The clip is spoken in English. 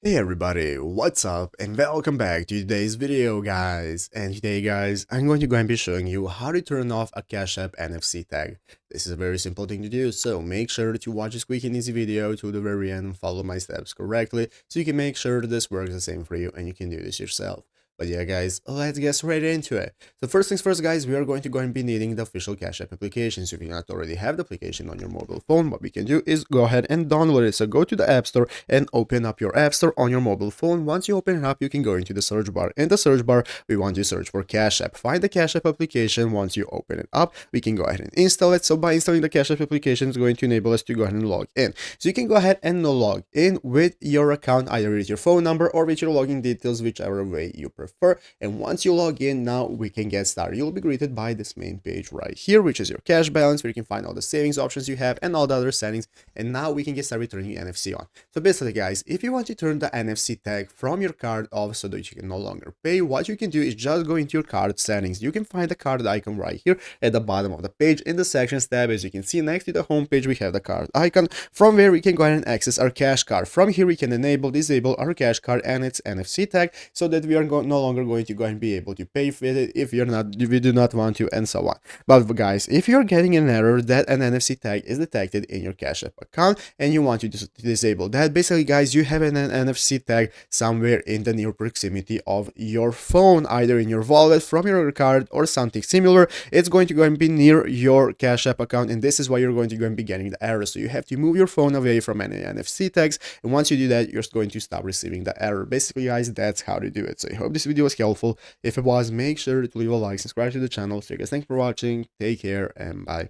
Hey everybody, what's up and welcome back to today's video guys. And today guys, I'm going to go and be showing you how to turn off a Cash App NFC tag. This is a very simple thing to do, so make sure that you watch this quick and easy video to the very end and follow my steps correctly so you can make sure that this works the same for you and you can do this yourself. But yeah guys, let's get straight into it. So first things first guys, we are going to go and be needing the official Cash App application. So if you not already have the application on your mobile phone, what we can do is go ahead and download it. So go to the App Store and open up your App Store on your mobile phone. Once you open it up, you can go into the search bar. In the search bar, we want to search for Cash App. Find the Cash App application. Once you open it up, we can go ahead and install it. So by installing the Cash App application, it's going to enable us to go ahead and log in. So you can go ahead and log in with your account, either with your phone number or with your login details, whichever way you prefer. And once you log in, now we can get started. You'll be greeted by this main page right here, which is your cash balance, where you can find all the savings options you have and all the other settings. And now we can get started turning NFC on. So basically guys, if you want to turn the NFC tag from your card off so that you can no longer pay, what you can do is just go into your card settings. You can find the card icon right here at the bottom of the page in the sections tab. As you can see, next to the home page we have the card icon, from where we can go ahead and access our cash card. From here we can disable our cash card and its NFC tag so that we are no longer going to go and be able to pay with it if we do not want to, and so on. But guys, if you're getting an error that an NFC tag is detected in your Cash App account and you want to disable that, basically guys, you have an NFC tag somewhere in the near proximity of your phone, either in your wallet, from your card, or something similar. It's going to go and be near your Cash App account, and this is why you're going to go and be getting the error. So you have to move your phone away from any NFC tags, and once you do that, you're going to stop receiving the error. Basically guys, that's how to do it. So I hope this video was helpful. If it was, make sure to leave a like, subscribe to the channel. So guys, thanks for watching, take care, and bye.